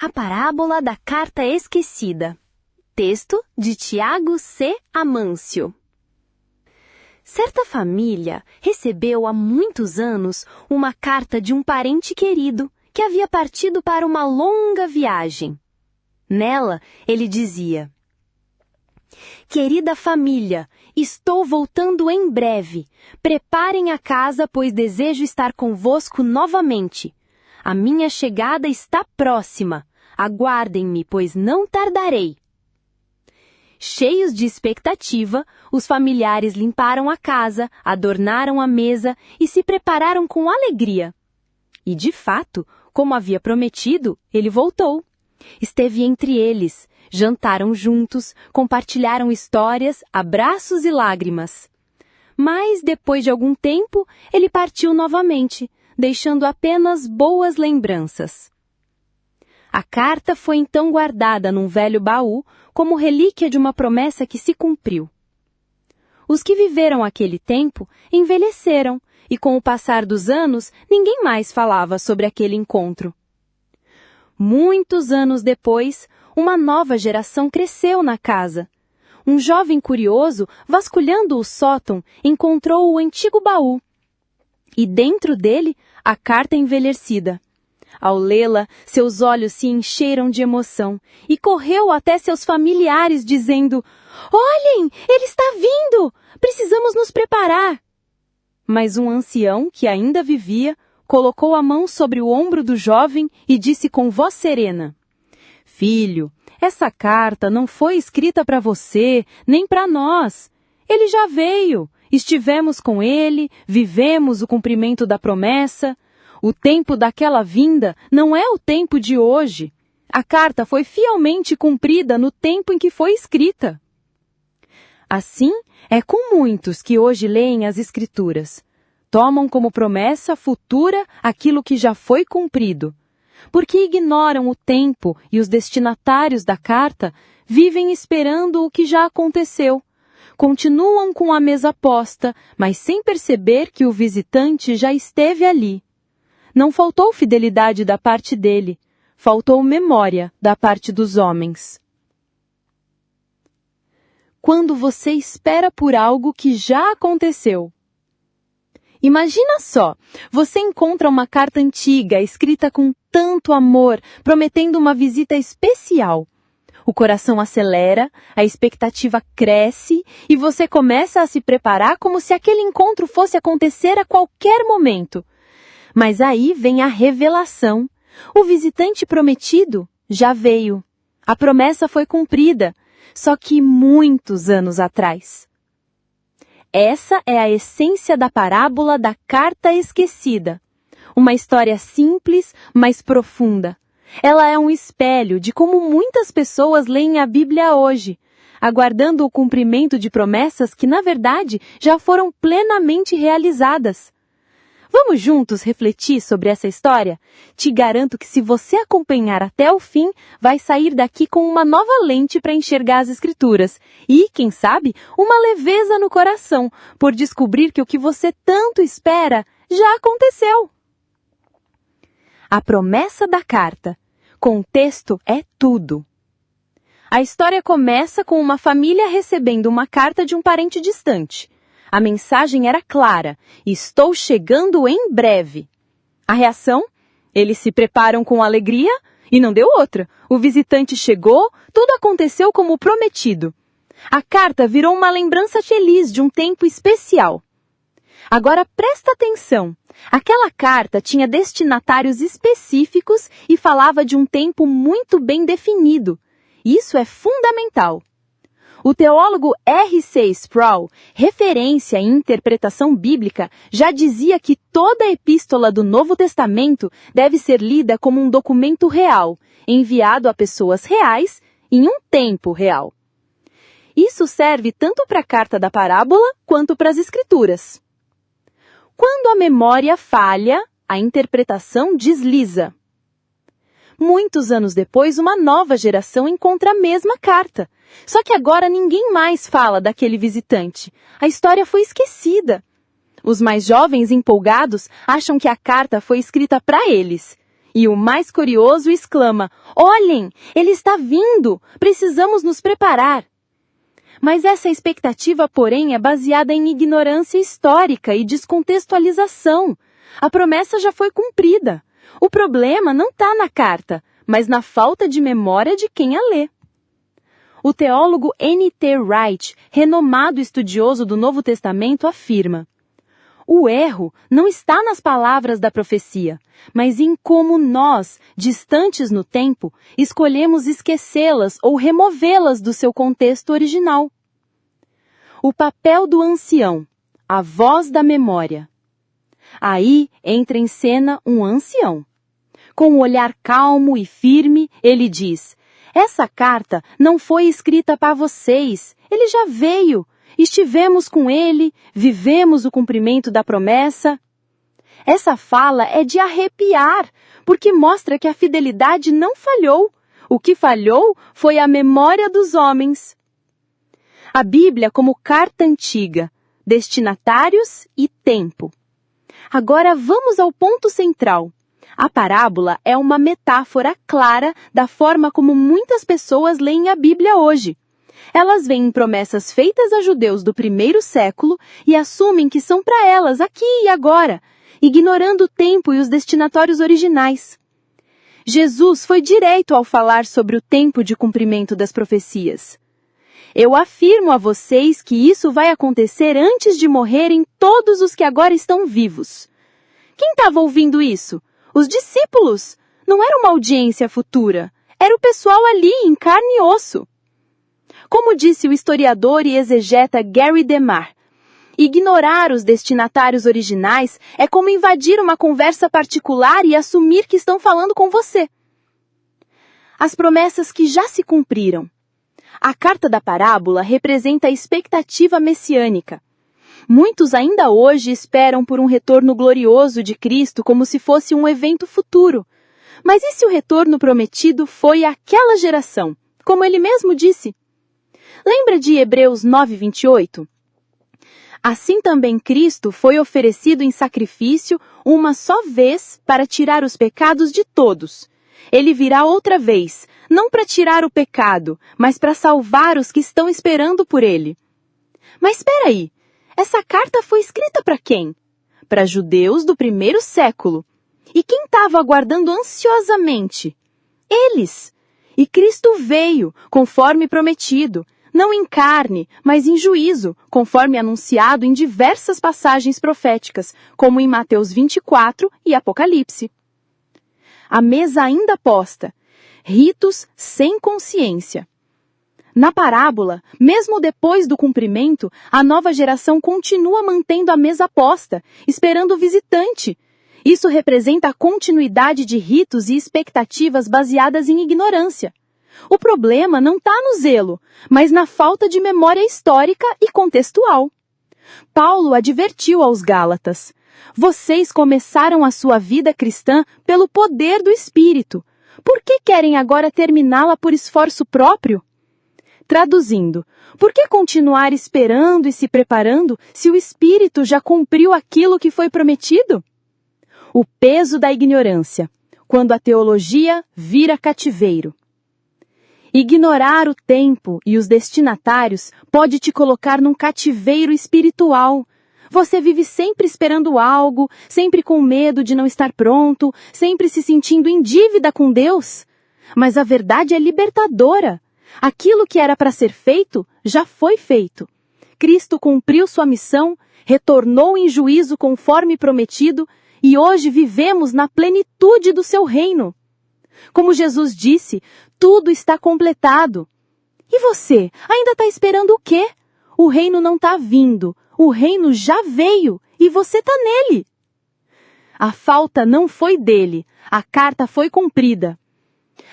A parábola da carta esquecida. Texto de Tiago C. Amâncio. Certa família recebeu há muitos anos uma carta de um parente querido que havia partido para uma longa viagem. Nela, ele dizia: "Querida família, estou voltando em breve. Preparem a casa, pois desejo estar convosco novamente. A minha chegada está próxima. Aguardem-me, pois não tardarei." Cheios de expectativa, os familiares limparam a casa, adornaram a mesa e se prepararam com alegria. E, de fato, como havia prometido, ele voltou. Esteve entre eles, jantaram juntos, compartilharam histórias, abraços e lágrimas. Mas, depois de algum tempo, ele partiu novamente, deixando apenas boas lembranças. A carta foi então guardada num velho baú como relíquia de uma promessa que se cumpriu. Os que viveram aquele tempo envelheceram e, com o passar dos anos, ninguém mais falava sobre aquele encontro. Muitos anos depois, uma nova geração cresceu na casa. Um jovem curioso, vasculhando o sótão, encontrou o antigo baú. E dentro dele, a carta envelhecida. Ao lê-la, seus olhos se encheram de emoção e correu até seus familiares dizendo: "Olhem, ele está vindo! Precisamos nos preparar!" Mas um ancião, que ainda vivia, colocou a mão sobre o ombro do jovem e disse com voz serena: "Filho, essa carta não foi escrita para você, nem para nós. Ele já veio, estivemos com ele, vivemos o cumprimento da promessa. O tempo daquela vinda não é o tempo de hoje. A carta foi fielmente cumprida no tempo em que foi escrita." Assim é com muitos que hoje leem as Escrituras. Tomam como promessa futura aquilo que já foi cumprido. Porque ignoram o tempo e os destinatários da carta, vivem esperando o que já aconteceu. Continuam com a mesa posta, mas sem perceber que o visitante já esteve ali. Não faltou fidelidade da parte dele, faltou memória da parte dos homens. Quando você espera por algo que já aconteceu. Imagina só, você encontra uma carta antiga, escrita com tanto amor, prometendo uma visita especial. O coração acelera, a expectativa cresce e você começa a se preparar como se aquele encontro fosse acontecer a qualquer momento. Mas aí vem a revelação. O visitante prometido já veio. A promessa foi cumprida, só que muitos anos atrás. Essa é a essência da parábola da carta esquecida. Uma história simples, mas profunda. Ela é um espelho de como muitas pessoas leem a Bíblia hoje, aguardando o cumprimento de promessas que, na verdade, já foram plenamente realizadas. Vamos juntos refletir sobre essa história? Te garanto que se você acompanhar até o fim, vai sair daqui com uma nova lente para enxergar as Escrituras. E, quem sabe, uma leveza no coração, por descobrir que o que você tanto espera já aconteceu. A promessa da carta. Contexto é tudo. A história começa com uma família recebendo uma carta de um parente distante. A mensagem era clara: estou chegando em breve. A reação? Eles se preparam com alegria e não deu outra. O visitante chegou, tudo aconteceu como prometido. A carta virou uma lembrança feliz de um tempo especial. Agora presta atenção. Aquela carta tinha destinatários específicos e falava de um tempo muito bem definido. Isso é fundamental. O teólogo R.C. Sproul, referência em interpretação bíblica, já dizia que toda a epístola do Novo Testamento deve ser lida como um documento real, enviado a pessoas reais em um tempo real. Isso serve tanto para a carta da parábola quanto para as Escrituras. Quando a memória falha, a interpretação desliza. Muitos anos depois, uma nova geração encontra a mesma carta. Só que agora ninguém mais fala daquele visitante. A história foi esquecida. Os mais jovens empolgados acham que a carta foi escrita para eles. E o mais curioso exclama: olhem, ele está vindo! Precisamos nos preparar! Mas essa expectativa, porém, é baseada em ignorância histórica e descontextualização. A promessa já foi cumprida. O problema não está na carta, mas na falta de memória de quem a lê. O teólogo N.T. Wright, renomado estudioso do Novo Testamento, afirma: o erro não está nas palavras da profecia, mas em como nós, distantes no tempo, escolhemos esquecê-las ou removê-las do seu contexto original. O papel do ancião, a voz da memória. Aí entra em cena um ancião. Com um olhar calmo e firme, ele diz: essa carta não foi escrita para vocês, ele já veio. Estivemos com ele, vivemos o cumprimento da promessa. Essa fala é de arrepiar, porque mostra que a fidelidade não falhou. O que falhou foi a memória dos homens. A Bíblia como carta antiga, destinatários e tempo. Agora vamos ao ponto central. A parábola é uma metáfora clara da forma como muitas pessoas leem a Bíblia hoje. Elas veem promessas feitas a judeus do primeiro século e assumem que são para elas aqui e agora, ignorando o tempo e os destinatórios originais. Jesus foi direito ao falar sobre o tempo de cumprimento das profecias. Eu afirmo a vocês que isso vai acontecer antes de morrerem todos os que agora estão vivos. Quem estava ouvindo isso? Os discípulos. Não era uma audiência futura. Era o pessoal ali, em carne e osso. Como disse o historiador e exegeta Gary DeMar, ignorar os destinatários originais é como invadir uma conversa particular e assumir que estão falando com você. As promessas que já se cumpriram. A carta da parábola representa a expectativa messiânica. Muitos ainda hoje esperam por um retorno glorioso de Cristo como se fosse um evento futuro. Mas e se o retorno prometido foi àquela geração, como ele mesmo disse? Lembra de Hebreus 9:28? Assim também Cristo foi oferecido em sacrifício uma só vez para tirar os pecados de todos. Ele virá outra vez, não para tirar o pecado, mas para salvar os que estão esperando por ele. Mas espera aí, essa carta foi escrita para quem? Para judeus do primeiro século. E quem estava aguardando ansiosamente? Eles. E Cristo veio, conforme prometido, não em carne, mas em juízo, conforme anunciado em diversas passagens proféticas, como em Mateus 24 e Apocalipse. A mesa ainda posta. Ritos sem consciência. Na parábola, mesmo depois do cumprimento, a nova geração continua mantendo a mesa posta, esperando o visitante. Isso representa a continuidade de ritos e expectativas baseadas em ignorância. O problema não está no zelo, mas na falta de memória histórica e contextual. Paulo advertiu aos Gálatas: vocês começaram a sua vida cristã pelo poder do Espírito. Por que querem agora terminá-la por esforço próprio? Traduzindo, por que continuar esperando e se preparando se o Espírito já cumpriu aquilo que foi prometido? O peso da ignorância, quando a teologia vira cativeiro. Ignorar o tempo e os destinatários pode te colocar num cativeiro espiritual. Você vive sempre esperando algo, sempre com medo de não estar pronto, sempre se sentindo em dívida com Deus. Mas a verdade é libertadora. Aquilo que era para ser feito, já foi feito. Cristo cumpriu sua missão, retornou em juízo conforme prometido, e hoje vivemos na plenitude do seu reino. Como Jesus disse, tudo está completado. E você, ainda está esperando o quê? O reino não está vindo, o reino já veio e você está nele. A falta não foi dele, a carta foi cumprida.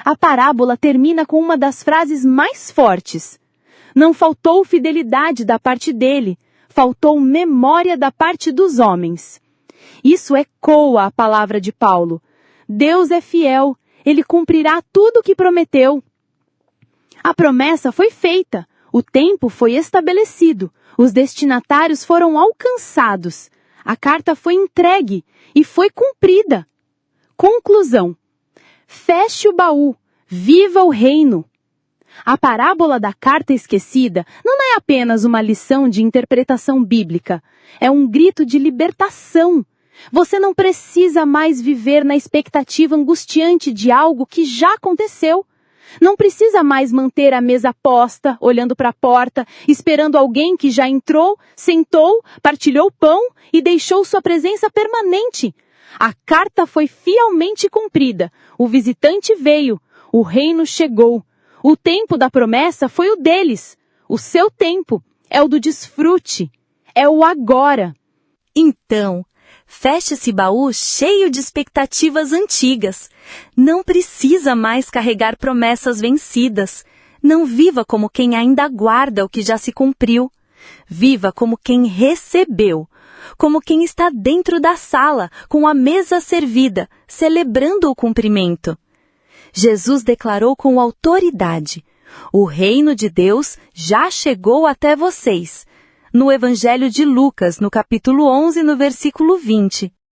A parábola termina com uma das frases mais fortes. Não faltou fidelidade da parte dele, faltou memória da parte dos homens. Isso ecoa a palavra de Paulo. Deus é fiel, ele cumprirá tudo o que prometeu. A promessa foi feita, o tempo foi estabelecido, os destinatários foram alcançados, a carta foi entregue e foi cumprida. Conclusão. Feche o baú. Viva o reino! A parábola da carta esquecida não é apenas uma lição de interpretação bíblica. É um grito de libertação. Você não precisa mais viver na expectativa angustiante de algo que já aconteceu. Não precisa mais manter a mesa posta, olhando para a porta, esperando alguém que já entrou, sentou, partilhou pão e deixou sua presença permanente. A carta foi fielmente cumprida. O visitante veio. O reino chegou. O tempo da promessa foi o deles. O seu tempo é o do desfrute. É o agora. Então, feche esse baú cheio de expectativas antigas. Não precisa mais carregar promessas vencidas. Não viva como quem ainda aguarda o que já se cumpriu. Viva como quem recebeu. Como quem está dentro da sala, com a mesa servida, celebrando o cumprimento. Jesus declarou com autoridade: o reino de Deus já chegou até vocês. No Evangelho de Lucas, no capítulo 11, no versículo 20.